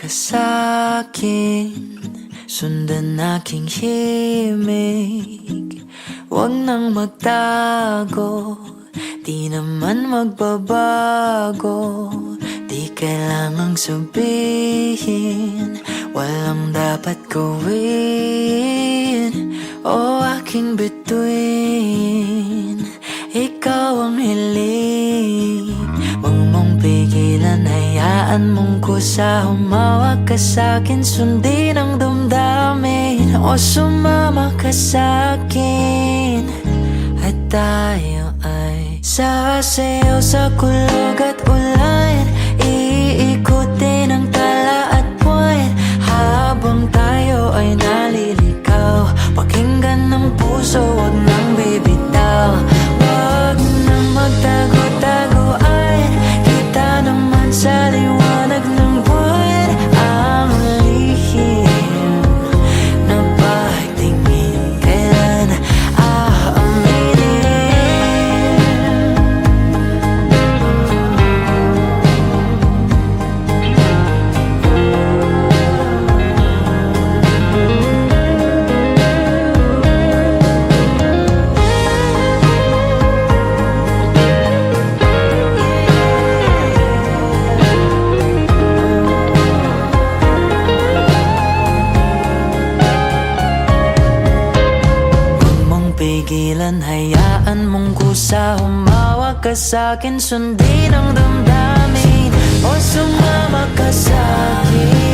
ka sa'kin, sundan aking himig. Huwag nang magtago, di naman magbabago. Di kailangang sabihin, walang dapat gawin. O aking bituin, ikaw ang hiling. Huwag mong pigilan, hayaan mong kusa. Humawak ka sa'kin, sundin ang damdamin. O sumama ka sa'kin, at tayo ay sasayaw sa kulog at ulan. Iikutin ang tala at buwan, habang tayo ay naliligaw. Pakinggan ng puso, wag nang bibitaw. Wag nang magtago-taguan, kita naman sa liwanag ng buwan. Ang lihim na pagtingin, kailan aaminin? Pigilan, hayaan mong kusa. Humawak ka sa'kin, sundin ang damdamin. O sumama ka sa'kin.